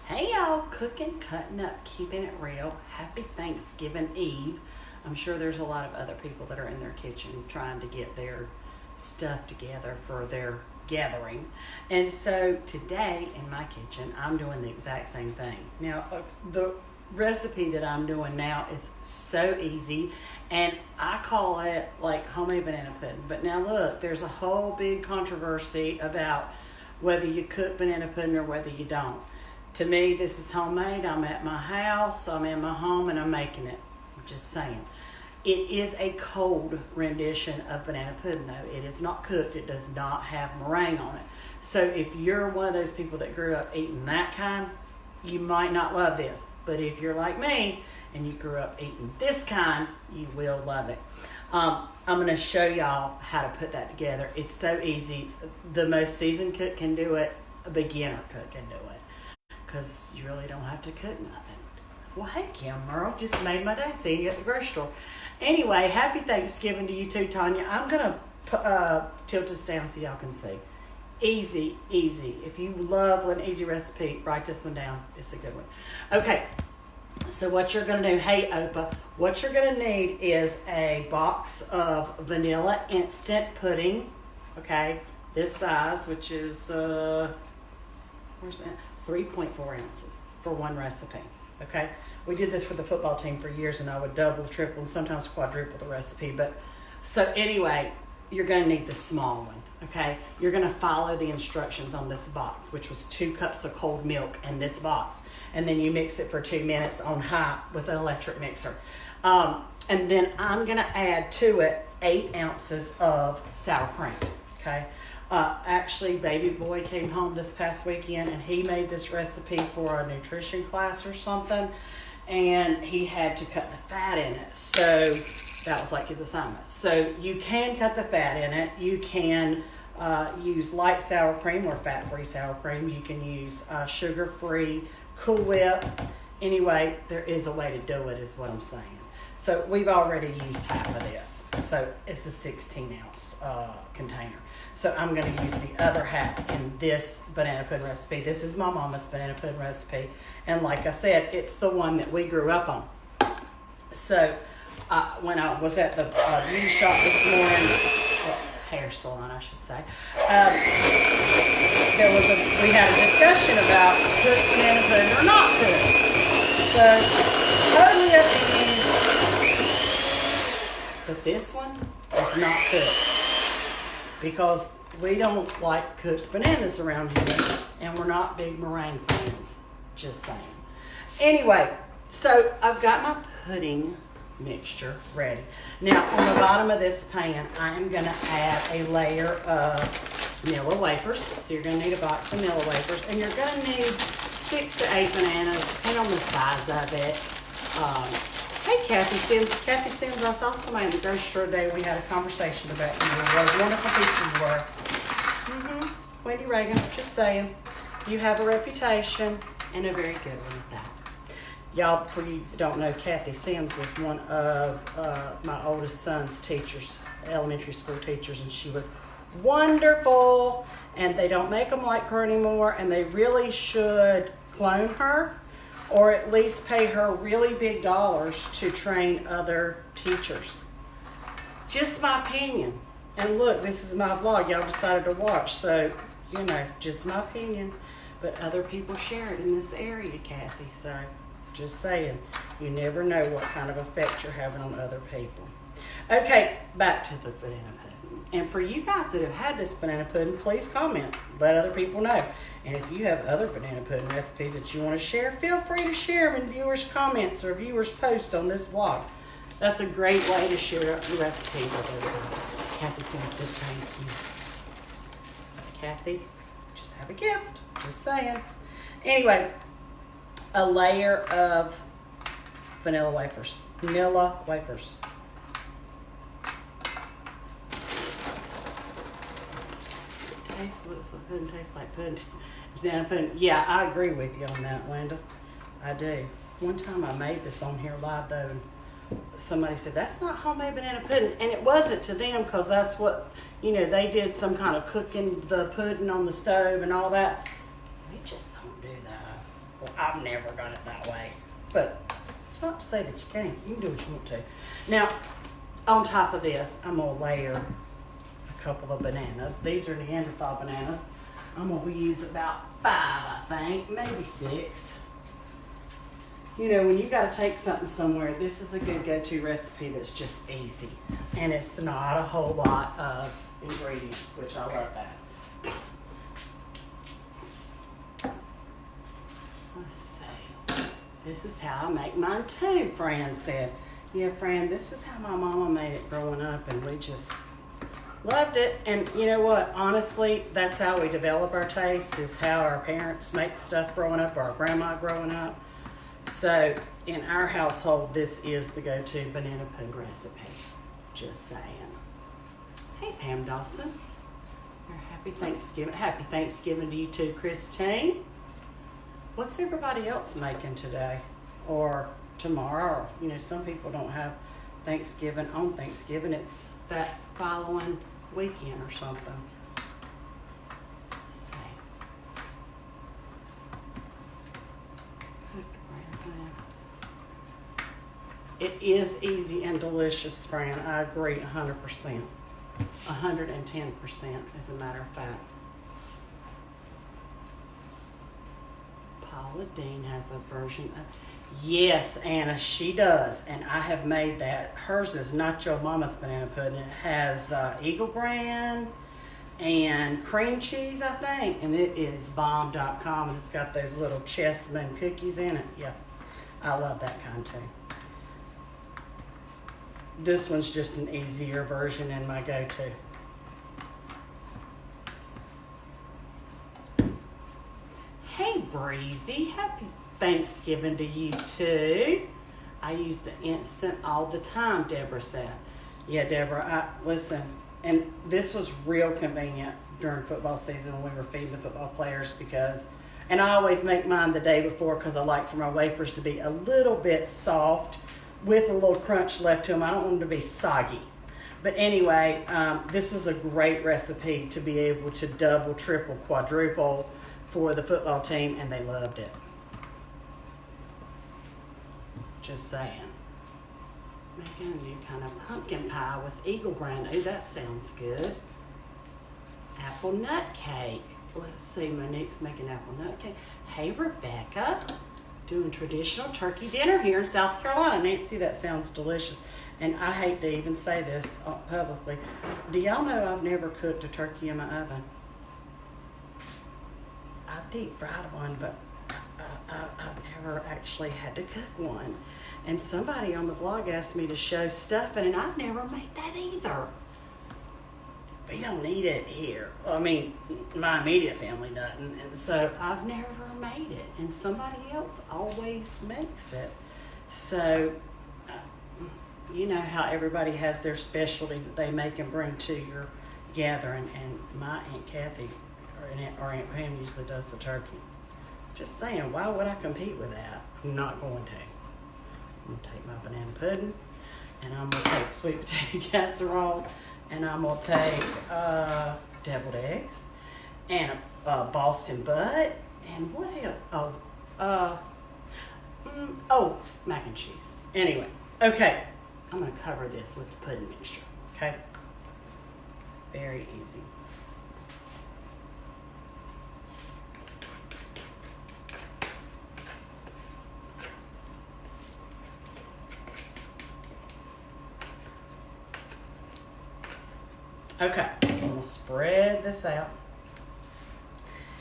Hey y'all, cooking, cutting up, keeping it real. Happy Thanksgiving Eve. I'm sure there's a lot of other people that are in their kitchen trying to get their stuff together for their gathering. And so today in my kitchen, I'm doing the exact same thing. Now, the recipe that I'm doing now is so easy, and I call it like homemade banana pudding. But now look, there's a whole big controversy about whether you cook banana pudding or whether you don't. To me, this is homemade. I'm at my house, I'm in my home, and I'm making it. I'm just saying. It is a cold rendition of banana pudding, though. It is not cooked. It does not have meringue on it. So if you're one of those people that grew up eating that kind, you might not love this. But if you're like me and you grew up eating this kind, you will love it. I'm going to show y'all how to put that together. It's so easy. The most seasoned cook can do it. A beginner cook can do it. Because you really don't have to cook nothing. Well, hey, Kim Merle, just made my day seeing you at the grocery store. Anyway, happy Thanksgiving to you too, Tanya. I'm going to tilt this down so y'all can see. Easy, easy. If you love an easy recipe, write this one down. It's a good one. Okay, so what you're going to do, hey, Opa, what you're going to need is a box of vanilla instant pudding, okay, this size, which is, where's that? 3.4 ounces for one recipe, okay? We did this for the football team for years, and I would double, triple, and sometimes quadruple the recipe. But so anyway, you're going to need the small one, okay? You're going to follow the instructions on this box, which was 2 cups of cold milk in this box. And then you mix it for 2 minutes on high with an electric mixer. And then I'm going to add to it 8 ounces of sour cream, okay? Actually, baby boy came home this past weekend, and he made this recipe for a nutrition class or something, and he had to cut the fat in it. So that was like his assignment. So you can cut the fat in it. You can use light sour cream or fat-free sour cream. You can use sugar-free Cool Whip. Anyway, there is a way to do it, is what I'm saying. So we've already used half of this. So it's a 16-ounce container. So I'm going to use the other half in this banana pudding recipe. This is my mama's banana pudding recipe. And like I said, it's the one that we grew up on. So when I was at the beauty shop this morning, well, hair salon I should say, we had a discussion about cooked banana pudding or not cooked. So totally up to you. But this one is not cooked, because we don't like cooked bananas around here, and we're not big meringue fans, just saying. Anyway, so I've got my pudding mixture ready. Now, on the bottom of this pan, I am going to add a layer of Nilla wafers. So you're going to need a box of Nilla wafers, and you're going to need 6 to 8 bananas, depending on the size of it. Hey, Kathy Sims. Kathy Sims, I saw somebody in the grocery store today. We had a conversation about you. What wonderful people you were. Wendy Reagan, just saying. You have a reputation, and a very good one at that. Y'all, for you that don't know, Kathy Sims was one of my oldest son's teachers, elementary school teachers, and she was wonderful. And they don't make them like her anymore, and they really should clone her, or at least pay her really big dollars to train other teachers. Just my opinion. And look, this is my vlog y'all decided to watch, so, you know, just my opinion. But other people share it in this area, Kathy, so just saying. You never know what kind of effect you're having on other people. Okay, back to the banana pudding. And for you guys that have had this banana pudding, please comment. Let other people know. And if you have other banana pudding recipes that you want to share, feel free to share them in viewers' comments or viewers' posts on this vlog. That's a great way to share your recipes with everybody. Kathy says thank you. Kathy, just have a gift. Just saying. Anyway, a layer of vanilla wafers. Nilla wafers. Looks like pudding, tastes like pudding. Banana pudding. Yeah, I agree with you on that, Linda. I do. One time I made this on here live though, and somebody said that's not homemade banana pudding, and it wasn't to them, because that's what, you know, they did some kind of cooking the pudding on the stove and all that. We just don't do that. Well, I've never done it that way. But it's not to say that you can't. You can do what you want to. Now, on top of this, I'm going to layer a couple of bananas. These are Neanderthal bananas. I'm going to use about 5, I think, maybe 6. You know, when you got to take something somewhere, this is a good go-to recipe that's just easy. And it's not a whole lot of ingredients, which I love that. Let's see. This is how I make mine too, Fran said. Yeah, Fran, this is how my mama made it growing up, and we just loved it. And you know what? Honestly, that's how we develop our taste, is how our parents make stuff growing up, or our grandma growing up. So in our household, this is the go-to banana pudding recipe. Just saying. Hey, Pam Dawson. Happy Thanksgiving. Happy Thanksgiving to you too, Christine. What's everybody else making today? Or tomorrow? You know, some people don't have Thanksgiving on Thanksgiving. It's that following weekend or something. Let's see. Cooked brown ham. It is easy and delicious, Fran. I agree 100%. 110%, as a matter of fact. Paula Dean has a version of... Yes, Anna, she does. And I have made that. Hers is Nacho Mama's banana pudding. It has Eagle Brand and cream cheese, I think. And it is bomb.com. And it's got those little chessmen cookies in it. Yeah, I love that kind too. This one's just an easier version and my go-to. Hey, Breezy. Happy Thanksgiving to you, too. I use the instant all the time, Deborah said. Yeah, Deborah, listen, and this was real convenient during football season when we were feeding the football players because, and I always make mine the day before because I like for my wafers to be a little bit soft with a little crunch left to them. I don't want them to be soggy. But anyway, this was a great recipe to be able to double, triple, quadruple for the football team, and they loved it. Just saying. Making a new kind of pumpkin pie with Eagle Brand. Oh, that sounds good. Apple nut cake. Let's see, Monique's making apple nut cake. Hey, Rebecca. Doing traditional turkey dinner here in South Carolina. Nancy, that sounds delicious. And I hate to even say this publicly. Do y'all know I've never cooked a turkey in my oven? I've deep fried one, but I've never actually had to cook one. And somebody on the vlog asked me to show stuffing, and I've never made that either. We don't eat it here. I mean, my immediate family doesn't, and so I've never made it, and somebody else always makes it. So, you know how everybody has their specialty that they make and bring to your gathering, and my Aunt Kathy or Aunt Pam usually does the turkey. Just saying, why would I compete with that? I'm not going to. I'm going to take my banana pudding, and I'm going to take sweet potato casserole, and I'm going to take deviled eggs, and a Boston butt, and what else? Oh, mac and cheese. Anyway, okay, I'm going to cover this with the pudding mixture, okay? Very easy. Okay, I'm going to spread this out.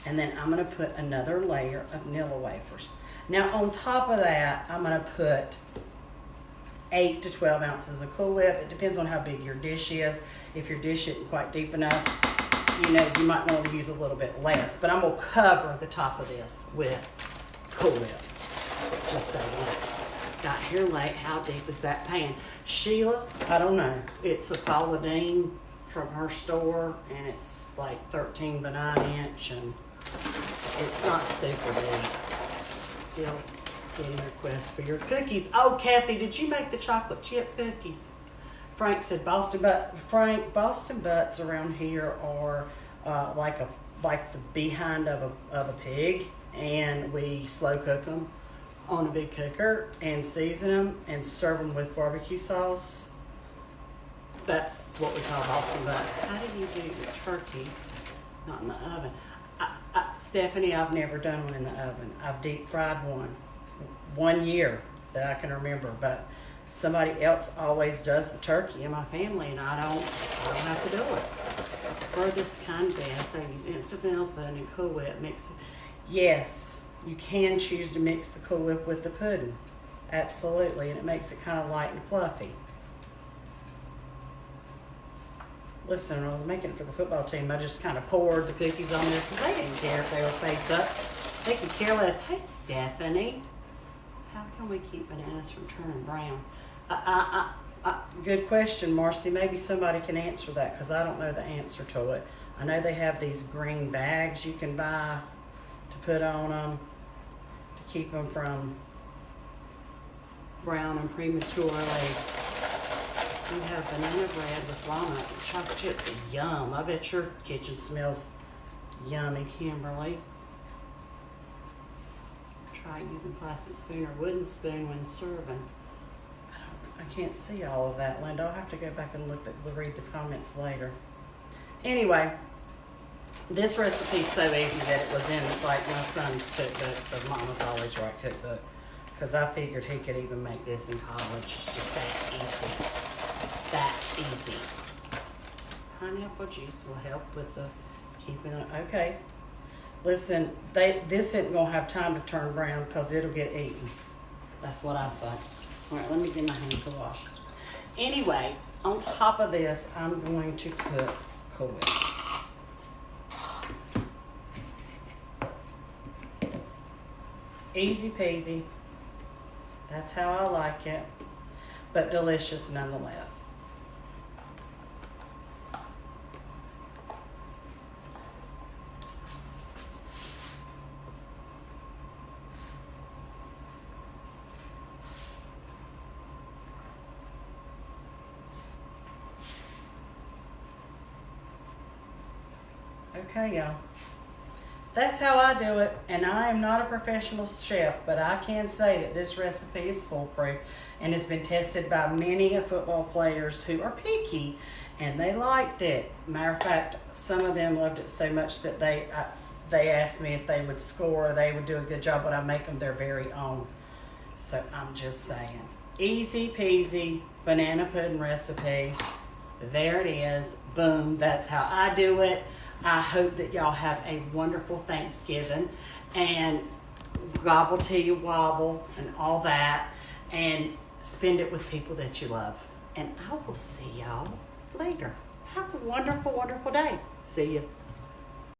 And then I'm going to put another layer of Nilla wafers. Now, on top of that, I'm going to put 8 to 12 ounces of Cool Whip. It depends on how big your dish is. If your dish isn't quite deep enough, you know, you might want to use a little bit less. But I'm going to cover the top of this with Cool Whip. Just so you know. Got here late. How deep is that pan? Sheila, I don't know. It's a Paula Dean from her store, and it's like 13 by 9 inch, and it's not super deep. Still getting requests for your cookies. Oh, Kathy, did you make the chocolate chip cookies? Frank said Boston butts around here are like the behind of a pig. and we slow cook them on a big cooker and season them and serve them with barbecue sauce. That's what we call Boston butt. How do you do your turkey? Not in the oven. Stephanie, I've never done one in the oven. I've deep fried one year that I can remember, but somebody else always does the turkey in my family, and I don't have to do it. For this kind of best, I use instant vanilla pudding and Cool Whip mix. Yes, you can choose to mix the Cool Whip with the pudding, absolutely, and it makes it kind of light and fluffy. Listen, when I was making it for the football team, I just kind of poured the cookies on there because they didn't care if they were face up. They could care less. Hey, Stephanie, how can we keep bananas from turning brown? Good question, Marcy. Maybe somebody can answer that because I don't know the answer to it. I know they have these green bags you can buy to put on them to keep them from browning prematurely. We have banana bread with walnuts, chocolate chips. Yum. I bet your kitchen smells yummy, Kimberly. Try using plastic spoon or wooden spoon when serving. I can't see all of that, Linda. I'll have to go back and read the comments later. Anyway, this recipe is so easy that it was in like my son's cookbook, the Mama's Always Right cookbook, because I figured he could even make this in college. It's just that easy. That easy. Pineapple juice will help with the keeping it. Okay. Listen, this isn't going to have time to turn brown because it'll get eaten. That's what I say. All right, let me get my hands to wash. Anyway, on top of this, I'm going to cook Cool Whip. Easy peasy. That's how I like it, but delicious nonetheless. Okay, y'all. That's how I do it, and I am not a professional chef, but I can say that this recipe is foolproof and has been tested by many football players who are picky, and they liked it. Matter of fact, some of them loved it so much that they asked me if they would score, they would do a good job, but I make them their very own. So I'm just saying. Easy peasy banana pudding recipe. There it is. Boom. That's how I do it. I hope that y'all have a wonderful Thanksgiving and gobble till you wobble and all that, and spend it with people that you love. And I will see y'all later. Have a wonderful, wonderful day. See you.